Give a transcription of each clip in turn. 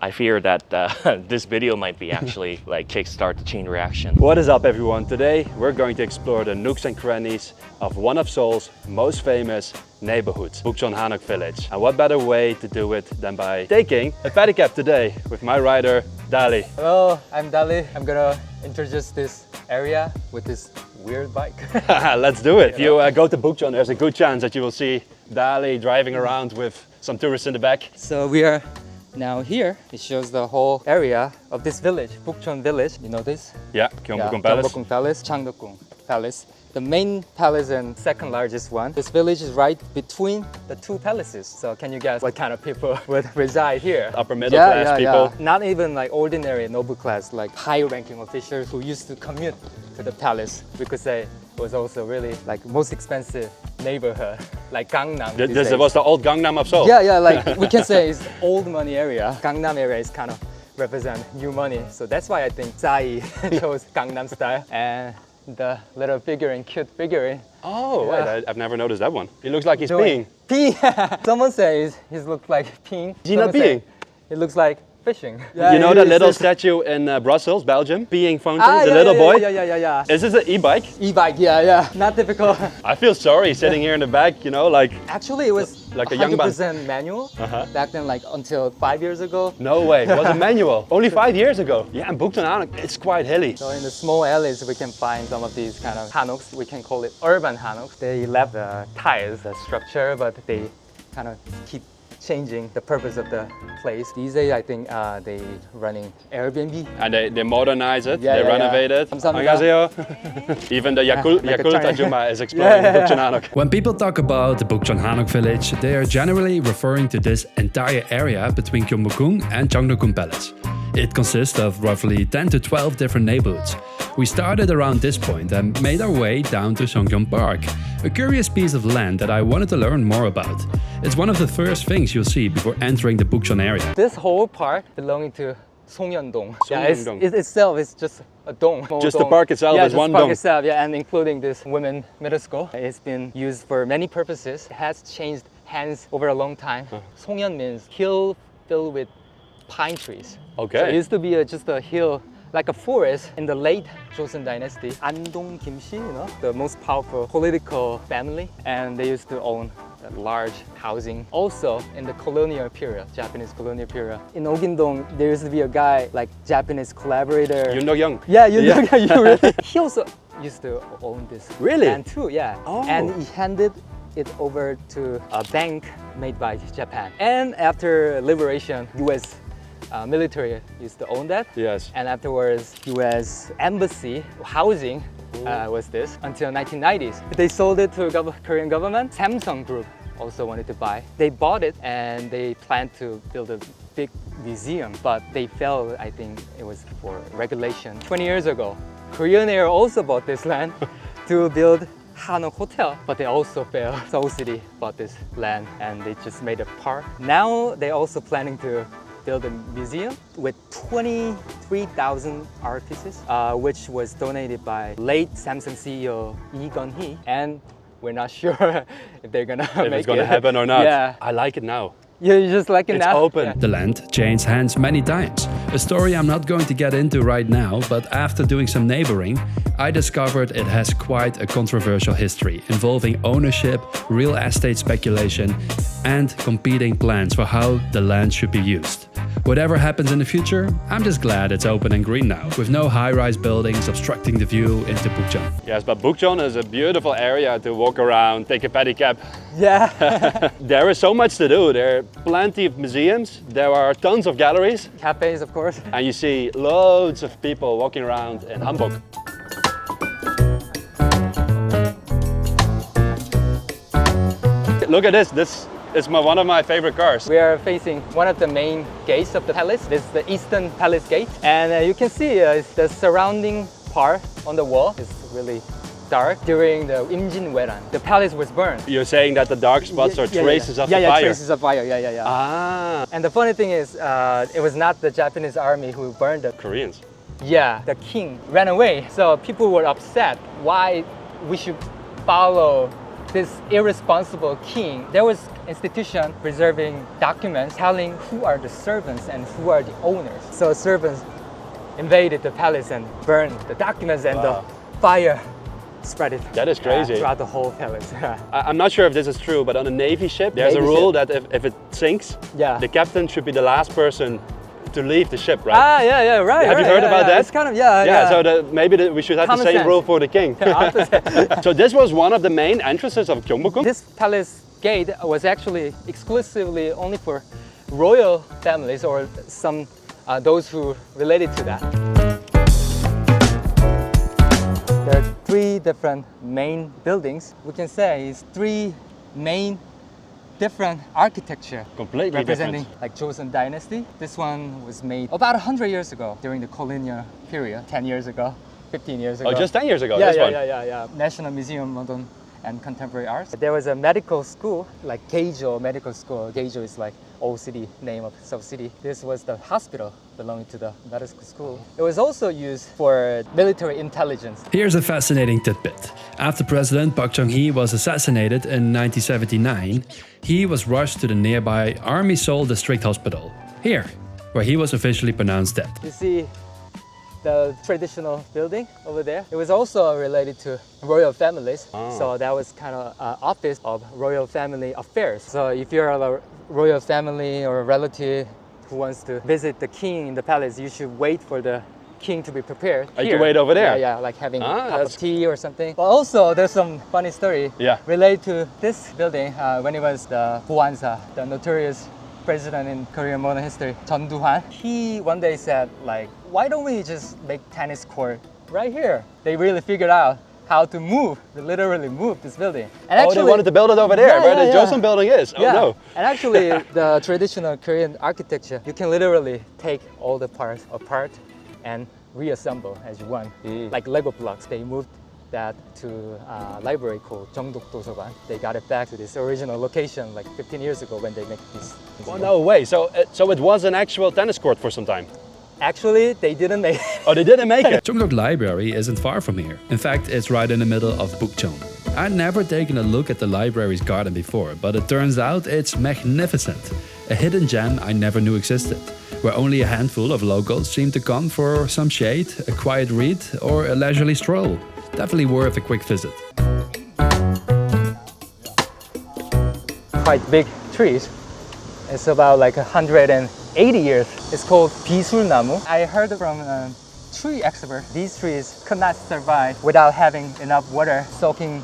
I fear that this video might be actually like kickstart the chain reaction. What is up everyone? Today we're going to explore the nooks and crannies of one of Seoul's most famous neighborhoods, Bukchon Hanok Village. And what better way to do it than by taking a pedicab today with my rider, Dali. Hello, I'm Dali. I'm gonna introduce this area with this weird bike. Let's do it. If you go to Bukchon, there's a good chance that you will see Dali driving around with some tourists in the back. So we are now here. It shows the whole area of this village, Bukchon village. You know this? Yeah, Gyeongbokgung Palace. Gyeongbokgung Palace, Cheonggak Palace. The main palace and second largest one. This village is right between the two palaces. So can you guess what kind of people would reside here? Upper middle class people. Not even like ordinary noble class, like high-ranking officials who used to commute to the palace. We could say it was also really like most expensive neighborhood, like Gangnam. This was the old Gangnam of Seoul. Yeah, like we can say it's old money area. Gangnam area is kind of represent new money. So that's why I think Zai chose Gangnam style. And the little figurine, cute figurine. Oh, yeah. Wait, I've never noticed that one. He looks like he's peeing. Peeing. Someone says he looks like peeing. Is he not peeing? It looks like fishing. You know that little statue in Brussels, Belgium? Peeing fountain, the little boy? Yeah. Is this an e-bike? E-bike, yeah. Not typical. I feel sorry sitting here in the back, you know, like... Actually, it was like a young man. 100% manual. Back then, like until 5 years ago. No way, it was a manual. Only 5 years ago. Yeah, and Bukchon Hanok, it's quite hilly. So in the small alleys, we can find some of these kind of hanoks. We can call it urban hanoks. They left the tiles, the structure, but they kind of keep changing the purpose of the place. These days, I think they running Airbnb. And they modernize it, they renovate it. 감사합니다. Even the Yakult Ajuma is exploring Bukchon Hanok. When people talk about the Bukchon Hanok Village, they are generally referring to this entire area between Gyeongbokgung and Cheonggak Palace. It consists of roughly 10 to 12 different neighborhoods. We started around this point and made our way down to Songhyeon Park, a curious piece of land that I wanted to learn more about. It's one of the first things you'll see before entering the Bukchon area. This whole part belonging to Songhyeon-dong. Songhyeon-dong. It itself is just a dong. Just the park itself is one dong. Itself, and including this women middle school. It's been used for many purposes. It has changed hands over a long time. Songhyeon means hill filled with pine trees. Okay. So it used to be just a hill, like a forest in the late Joseon dynasty. Andong Kimshi, you know, the most powerful political family, and they used to own large housing. Also in the colonial period, Japanese colonial period. In Ogindong, there used to be a guy, like Japanese collaborator. Yoon Dok-young. Yeah, you really. He also used to own this Really? land too, yeah. Oh. And he handed it over to a bank made by Japan. And after liberation, US military used to own that. Yes. And afterwards, US embassy housing was this until 1990s. They sold it to Korean government. Samsung Group also wanted to buy. They bought it and they planned to build a big museum, but they failed. I think it was for regulation. 20 years ago, Korean Air also bought this land to build Hanok Hotel, but they also failed. Seoul City bought this land and they just made a park. Now they're also planning to build a museum with 23,000 art pieces, which was donated by late Samsung CEO Lee Gun-hee, and we're not sure if they're gonna If it's gonna happen or not. Yeah. I like it now. Yeah, you just like it It's now? open. Yeah. The land changed hands many times. A story I'm not going to get into right now, but after doing some neighboring, I discovered it has quite a controversial history involving ownership, real estate speculation, and competing plans for how the land should be used. Whatever happens in the future, I'm just glad it's open and green now, with no high-rise buildings obstructing the view into Bukchon. Yes, but Bukchon is a beautiful area to walk around, take a pedicab. Yeah. There is so much to do. There are plenty of museums, there are tons of galleries, Cafes, of course. and you see loads of people walking around in hanbok. Look at this. This is one of my favorite cars. We are facing one of the main gates of the palace. This is the Eastern Palace Gate. And you can see the surrounding part on the wall is really dark during the Imjinweran. The palace was burned. You're saying that the dark spots are traces of the fire? Yeah, traces of fire, yeah. Ah, And the funny thing is, it was not the Japanese army who burned it. Koreans. Yeah, the king ran away. So people were upset why we should follow this irresponsible king, there was institution preserving documents telling who are the servants and who are the owners. So servants invaded the palace and burned the documents, and the fire spread it. That is crazy. Throughout the whole palace. I'm not sure if this is true, but on a Navy ship, there's Navy a rule ship. that if it sinks, Yeah. the captain should be the last person to leave the ship, right? Yeah, right. Have you right, heard yeah, about yeah. that? It's kind of, yeah. So maybe we should have Common the same sense. rule for the king. So this was one of the main entrances of Gyeongbokgung? This palace gate was actually exclusively only for royal families or some those who related to that. There are three different main buildings. We can say it's three main different architecture. Completely representing different. like Joseon dynasty. This one was made about 100 years ago during the colonial period, 10 years ago, 15 years ago. Oh, just 10 years ago, Yeah, this one? yeah. National Museum of Modern and Contemporary Arts. There was a medical school, like Geijo Medical School. Geijo is like old city name of Seoul city. This was the hospital belonging to the medical school. It was also used for military intelligence. Here's a fascinating tidbit. After President Bukchon was assassinated in 1979, he was rushed to the nearby Army Seoul District Hospital, here, where he was officially pronounced dead. You see the traditional building over there. It was also related to royal families. So that was kind of office of royal family affairs. So if you're a royal family or a relative who wants to visit the king in the palace, you should wait for the king to be prepared. You can wait over there? Yeah, like having a cup that's- of tea or something. But also, there's some funny story related to this building when it was the Boansa, the notorious president in Korean modern history, Jeon Do-hwan. He one day said, like, why don't we just make tennis court right here? They really figured out how to move, they literally moved this building. And They wanted to build it over there, where the Joseon building is. Oh no. And actually, the traditional Korean architecture, you can literally take all the parts apart and reassemble as you want, like Lego blocks. They moved that to a library called Jeongdok Doseogwan. They got it back to this original location like 15 years ago when they make these. Oh, no way. So it was an actual tennis court for some time? Actually, they didn't make it. Oh, they didn't make it? Songhyeon Library isn't far from here. In fact, it's right in the middle of Bukchon. I'd never taken a look at the library's garden before, but it turns out it's magnificent. A hidden gem I never knew existed, where only a handful of locals seem to come for some shade, a quiet read, or a leisurely stroll. Definitely worth a quick visit. Quite big trees. It's about like 180 years. It's called 비술나무. I heard from a tree expert, these trees could not survive without having enough water soaking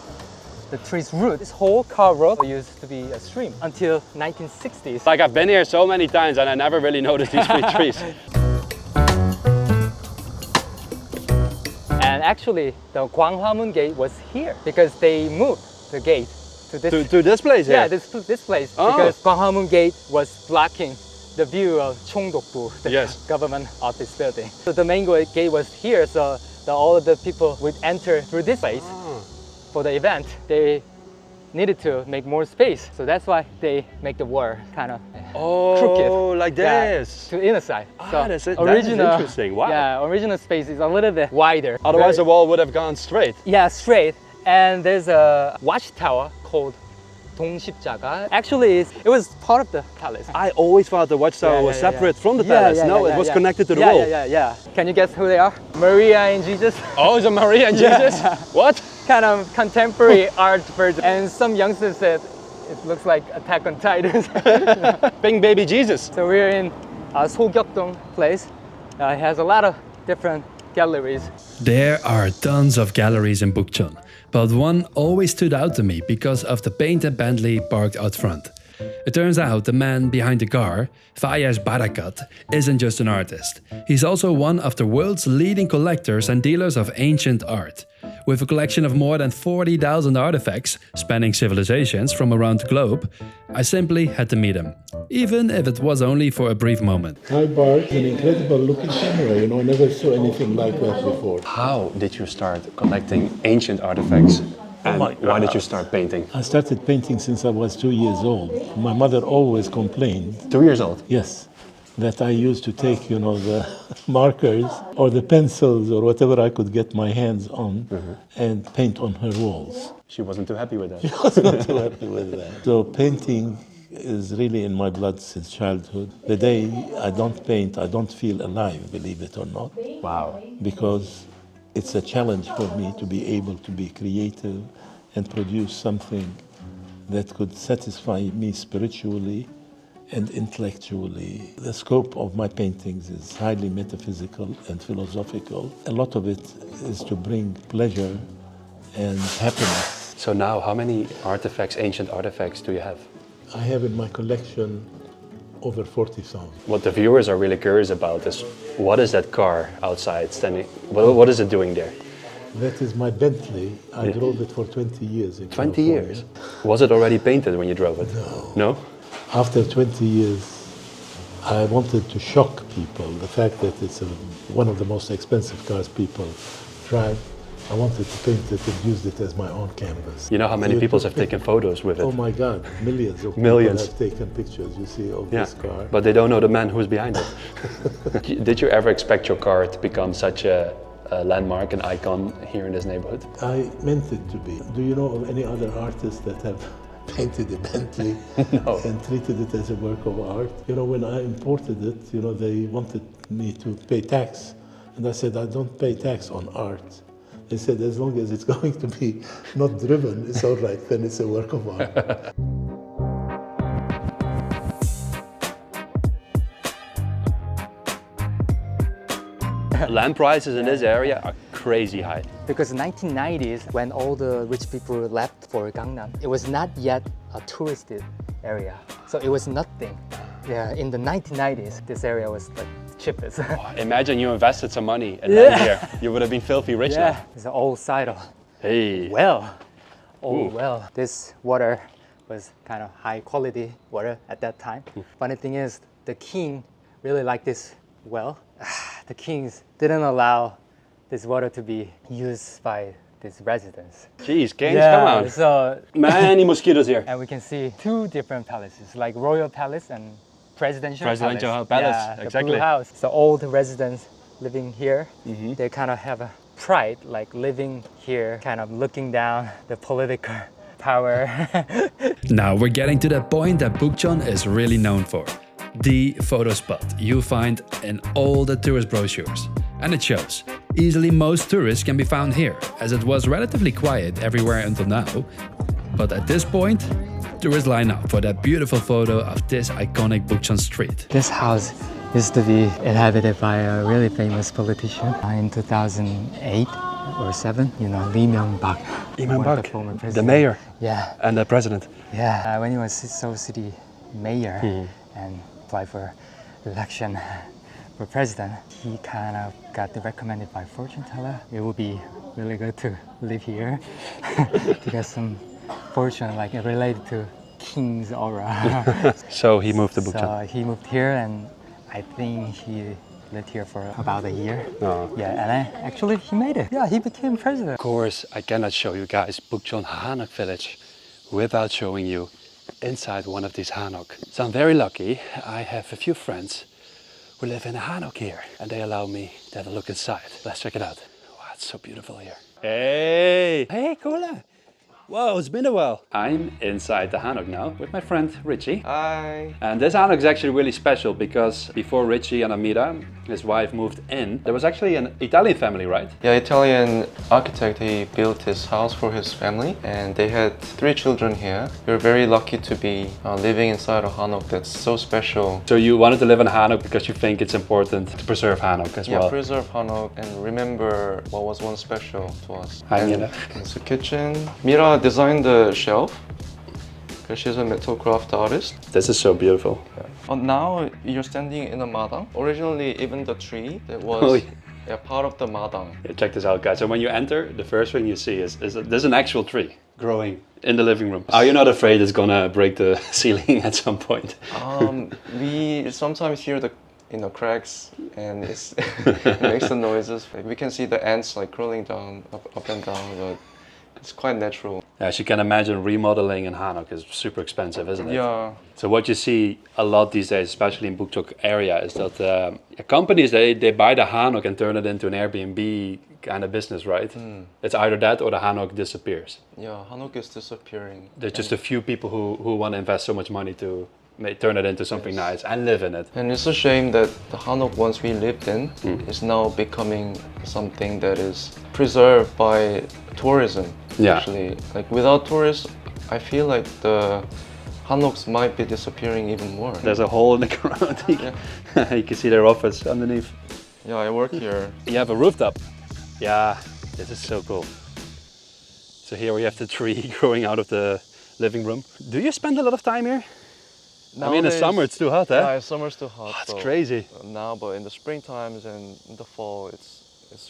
the tree's root. This whole car road used to be a stream until 1960s. Like, I've been here so many times and I never really noticed these three trees. And actually, the Gwanghwamun gate was here because they moved the gate to this. To this place here? Yeah, this place because Gwanghwamun gate was blocking the view of Cheongdokbu, the government office building. So the main gate was here, so all of the people would enter through this place for the event. They needed to make more space, so that's why they make the wall kind of crooked. Oh, like this. To the inner side. So that is interesting. Wow. Yeah, original space is a little bit wider. Otherwise, the wall would have gone straight. Yeah, straight. And there's a watchtower called 동십자가. Actually, it was part of the palace. I always thought the watchtower was separate from the palace. It was connected to the wall. Yeah. Can you guess who they are? Maria and Jesus. Oh, it's a Maria and Jesus? What? Kind of contemporary art version. And some youngsters said it looks like Attack on Titan. Big baby Jesus. So we're in Songhyeon place. It has a lot of different galleries. There are tons of galleries in Bukchon, but one always stood out to me because of the painted Bentley parked out front. It turns out the man behind the car, Fayez Barakat, isn't just an artist. He's also one of the world's leading collectors and dealers of ancient art. With a collection of more than 40,000 artifacts spanning civilizations from around the globe, I simply had to meet him, even if it was only for a brief moment. Hi Bart, an incredible looking camera, I never saw anything like that before. How did you start collecting ancient artifacts? And why did you start painting? I started painting since I was 2 years old. My mother always complained. 2 years old? Yes. that I used to take, you know, the markers or the pencils or whatever I could get my hands on and paint on her walls. She wasn't too happy with that. I was not too happy with that. So painting is really in my blood since childhood. The day I don't paint, I don't feel alive, believe it or not. Wow. Because it's a challenge for me to be able to be creative and produce something that could satisfy me spiritually and intellectually. The scope of my paintings is highly metaphysical and philosophical. A lot of it is to bring pleasure and happiness. So now, how many artifacts, ancient artifacts, do you have? I have in my collection over 40,000. What the viewers are really curious about is, what is that car outside standing? What is it doing there? That is my Bentley. I drove it for 20 years in 20 California. years? Was it already painted when you drove it? No. No? After 20 years, I wanted to shock people. The fact that it's one of the most expensive cars people drive. I wanted to paint it and use it as my own canvas. You know how many people have taken photos with it? Oh my God, millions of Millions. people have taken pictures, you see, of this car. But they don't know the man who's behind it. Did you ever expect your car to become such a landmark, an icon here in this neighborhood? I meant it to be. Do you know of any other artists that have painted a Bentley No. and treated it as a work of art? You know, when I imported it, you know, they wanted me to pay tax. And I said, I don't pay tax on art. They said, as long as it's going to be not driven, it's all right, then it's a work of art. Land prices in this area are crazy high. Because 1990s, when all the rich people left for Gangnam, it was not yet a touristed area. So it was nothing. Yeah, in the 1990s, this area was the cheapest. Imagine you invested some money and land here. You would have been filthy rich Yeah, now. it's an old side of Hey. well. Old well. This water was kind of high quality water at that time. Funny thing is, the king really liked this well. The kings didn't allow this water to be used by these residents. Jeez, kings, come on. So, Many mosquitoes here. and we can see two different palaces, like royal palace and presidential Presidential palace. palace, Yeah, the exactly. blue house. So all the residents living here, they kind of have a pride, like living here, kind of looking down the political power. Now we're getting to that point that Bukchon is really known for. The photo spot you find in all the tourist brochures. And it shows. Easily most tourists can be found here, as it was relatively quiet everywhere until now. But at this point, tourists line up for that beautiful photo of this iconic Bukchon street. This house used to be inhabited by a really famous politician in 2008 or 7, you know, Lee Myung-bak. Lee one of Myung-bak, the former the president. mayor Yeah. and the president. Yeah, when he was Seoul City mayor and applied for election for president, he kind of got recommended by fortune teller. It would be really good to live here to get some fortune like related to king's aura. So he moved to Bukchon. So he moved here, and I think he lived here for about a year. Oh. Yeah, and actually he made it. Yeah, he became president. Of course, I cannot show you guys Bukchon Hanok Village without showing you inside one of these hanok. So I'm very lucky. I have a few friends who live in a hanok here, and they allow me to have a look inside. Let's check it out. Wow, it's so beautiful here. Hey! Hey, Kola! Whoa, it's been a while. I'm inside the hanok now with my friend Richie. Hi. And this hanok is actually really special because before Richie and Amira, his wife, moved in, there was actually an Italian family, right? Yeah, Italian architect, he built his house for his family and they had 3 children here. We're very lucky to be living inside a hanok that's so special. So you wanted to live in a hanok because you think it's important to preserve hanok as well? Yeah, preserve hanok and remember what was once special to us. Hi, And Mira. it's a kitchen. Mira designed the shelf because she's a metal craft artist. This is so beautiful. Now you're standing in a madang. Originally, even the tree that was part of the madang. Yeah, check this out, guys. So when you enter, the first thing you see is there's an actual tree growing in the living room. Are you not afraid it's gonna break the ceiling at some point? We sometimes hear the cracks and it makes the noises. Like, we can see the ants like crawling down up and down, but It's quite natural. As you can imagine, remodeling in Hanok is super expensive, isn't it? Yeah. So what you see a lot these days, especially in Bukchon area, is that companies, they buy the Hanok and turn it into an Airbnb kind of business, right? It's either that or the Hanok disappears. Yeah, Hanok is disappearing. There's just a few people who want to invest so much money to turn it into something nice and live in it. And it's a shame that the Hanok once we lived in is now becoming something that is preserved by tourism. Yeah. Actually, like without tourists, I feel like the Hanoks might be disappearing even more. There's a hole in the ground. You can see their office underneath. Yeah, I work here. You have a rooftop. Yeah, this is so cool. So here we have the tree growing out of the living room. Do you spend a lot of time here? I mean, in the summer it's too hot, eh? Yeah, summer's too hot. It's so, crazy. Now, but in the spring times and in the fall, it's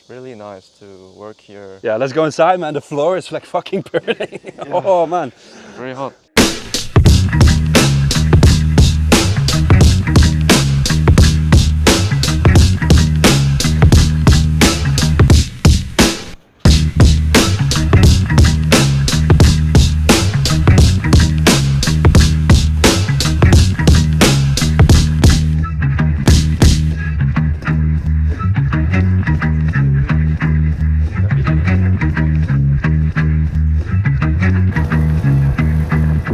really nice to work here. Yeah, let's go inside, man. The floor is like fucking burning. Oh, man. Very hot.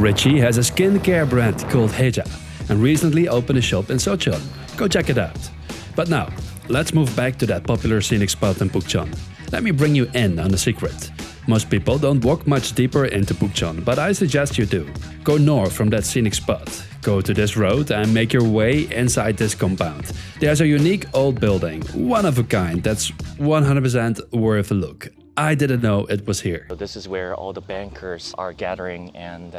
Richie has a skincare brand called Heja and recently opened a shop in Seoul. Go check it out. But now, let's move back to that popular scenic spot in Bukchon. Let me bring you in on the secret. Most people don't walk much deeper into Bukchon, but I suggest you do. Go north from that scenic spot. Go to this road and make your way inside this compound. There's a unique old building, one of a kind, that's 100% worth a look. I didn't know it was here. So this is where all the bankers are gathering and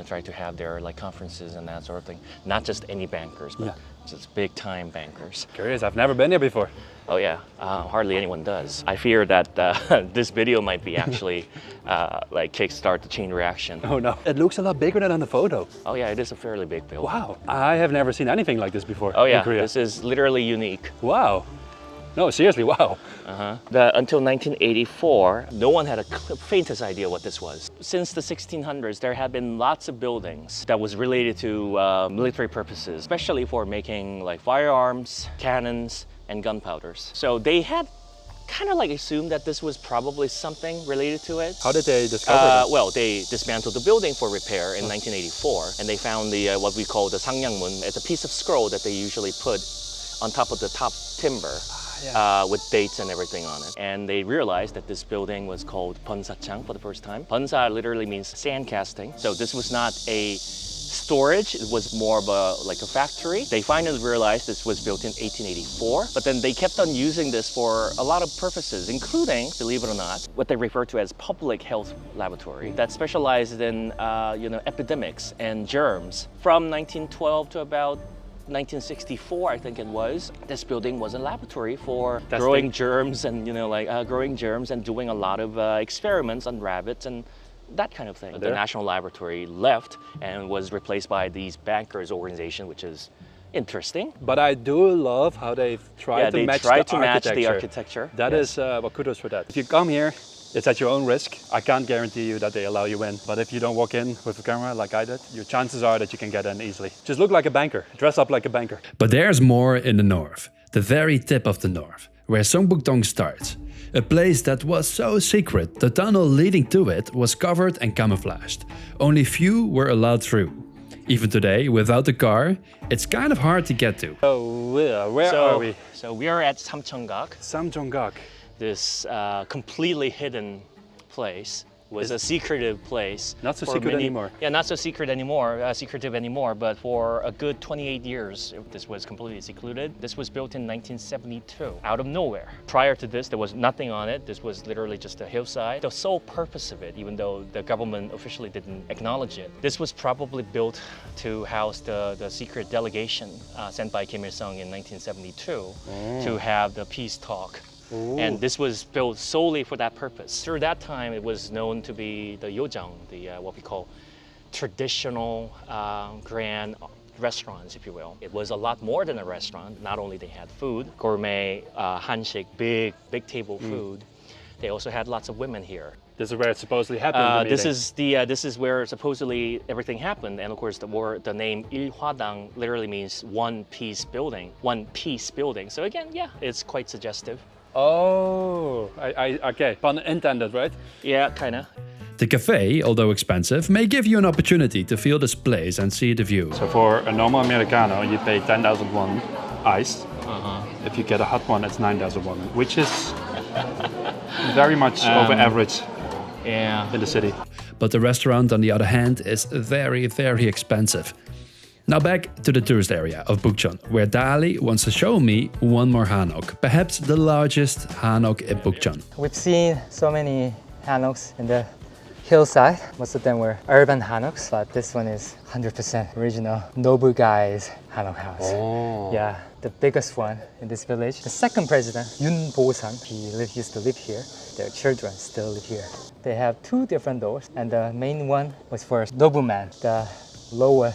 try to have their conferences and that sort of thing. Not just any bankers, but just big time bankers. Curious, I've never been here before. Oh yeah, hardly anyone does. I fear that this video might be actually kickstart the chain reaction. Oh no, it looks a lot bigger than on the photo. Oh yeah, it is a fairly big building. Wow, I have never seen anything like this before. Oh yeah, in Korea. this is literally unique. Wow. No, seriously, wow. Until 1984, no one had a faintest idea what this was. Since the 1600s, there have been lots of buildings that was related to military purposes, especially for making firearms, cannons, and gunpowders. So they had kind of assumed that this was probably something related to it. How did they discover this? Well, they dismantled the building for repair in 1984, and they found the what we call the Songhyeon. It's a piece of scroll that they usually put on top of the top timber. With dates and everything on it. And they realized that this building was called Beonsachang for the first time. Beonsa literally means sand casting. So this was not a storage, it was more of a factory. They finally realized this was built in 1884, but then they kept on using this for a lot of purposes, including, believe it or not, what they refer to as public health laboratory that specialized in epidemics and germs. From 1912 to about 1964, I think it was. This building was a laboratory for growing germs and growing germs and doing a lot of experiments on rabbits and that kind of thing. The National Laboratory left and was replaced by these bankers organization, which is interesting. But I do love how they've tried to match the architecture. That is kudos for that. If you come here, it's at your own risk. I can't guarantee you that they allow you in. But if you don't walk in with a camera like I did, your chances are that you can get in easily. Just look like a banker. Dress up like a banker. But there's more in the north. The very tip of the north, where Songbukdong starts. A place that was so secret, the tunnel leading to it was covered and camouflaged. Only few were allowed through. Even today, without a car, it's kind of hard to get to. So where are we? So we are at Samcheonggak. Samcheonggak. This completely hidden place was a secretive place. Not so secret anymore. Yeah, not so secretive anymore, but for a good 28 years, this was completely secluded. This was built in 1972, out of nowhere. Prior to this, there was nothing on it. This was literally just a hillside. The sole purpose of it, even though the government officially didn't acknowledge it, this was probably built to house the secret delegation sent by Kim Il-sung in 1972 to have the peace talk. Ooh. And this was built solely for that purpose. Through that time, it was known to be the yojang, what we call traditional grand restaurants, if you will. It was a lot more than a restaurant. Not only they had food, gourmet, hanshik, big table food. They also had lots of women here. This is where it supposedly happened. the This meeting. is this is where supposedly everything happened, and of course the name 일화당 literally means one piece building. So again, yeah, it's quite suggestive. Oh, okay. Pun intended, right? Yeah, kinda. The cafe, although expensive, may give you an opportunity to feel this place and see the view. So for a normal Americano, you pay 10,000 won iced. If you get a hot one, it's 9,000 won, which is very much over average Yeah. in the city. But the restaurant, on the other hand, is very, very expensive. Now back to the tourist area of Bukchon, where Dali wants to show me one more hanok, perhaps the largest hanok in Bukchon. We've seen so many hanoks in the hillside. Most of them were urban hanoks, but this one is 100% original noble guy's hanok house. Oh. Yeah, the biggest one in this village. The second president, Yoon Bo-sang, used to live here. Their children still live here. They have two different doors, and the main one was for nobleman. The lower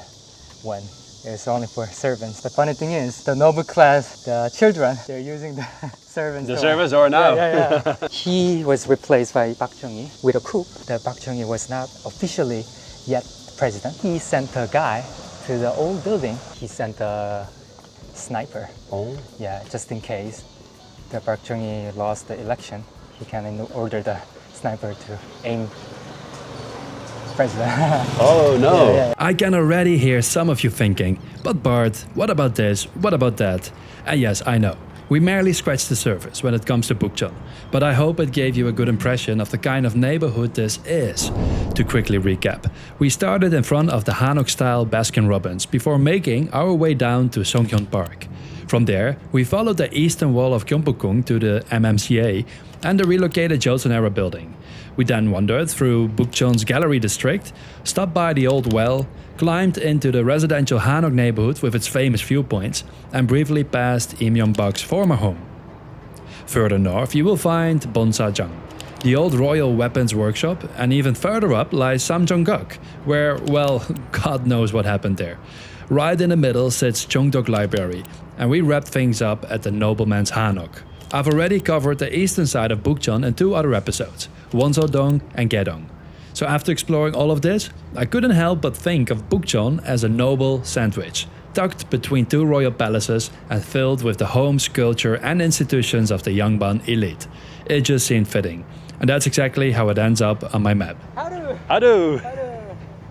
one is only for servants. The funny thing is, the noble class, the children, they're using the servants' The door. service door now. Yeah. He was replaced by Park Chung-hee with a coup. The Park Chung-hee was not officially yet president. He sent a guy to the old building. He sent a sniper. Oh. Yeah, just in case the Park Chung-hee lost the election, he can order the sniper to aim president. Oh no. Yeah. I can already hear some of you thinking, but Bart, what about this? What about that? And yes, I know. We merely scratched the surface when it comes to Bukchon, but I hope it gave you a good impression of the kind of neighborhood this is. To quickly recap, we started in front of the Hanok-style Baskin-Robbins before making our way down to Songhyeon Park. From there, we followed the eastern wall of Gyeongbokgung to the MMCA and the relocated Joseon-era building. We then wandered through Bukchon's gallery district, stopped by the old well, climbed into the residential Hanok neighborhood with its famous viewpoints, and briefly passed Im Yong-bak's former home. Further north, you will find Beonsachang, the old royal weapons workshop, and even further up lies Samcheonggak, where, well, God knows what happened there. Right in the middle sits Cheongdok Library, and we wrapped things up at the nobleman's Hanok. I've already covered the eastern side of Bukchon in 2 other episodes, Wonso-dong and Gaedong. So after exploring all of this, I couldn't help but think of Bukchon as a noble sandwich, tucked between 2 royal palaces and filled with the homes, culture and institutions of the Yangban elite. It just seemed fitting. And that's exactly how it ends up on my map. Ado.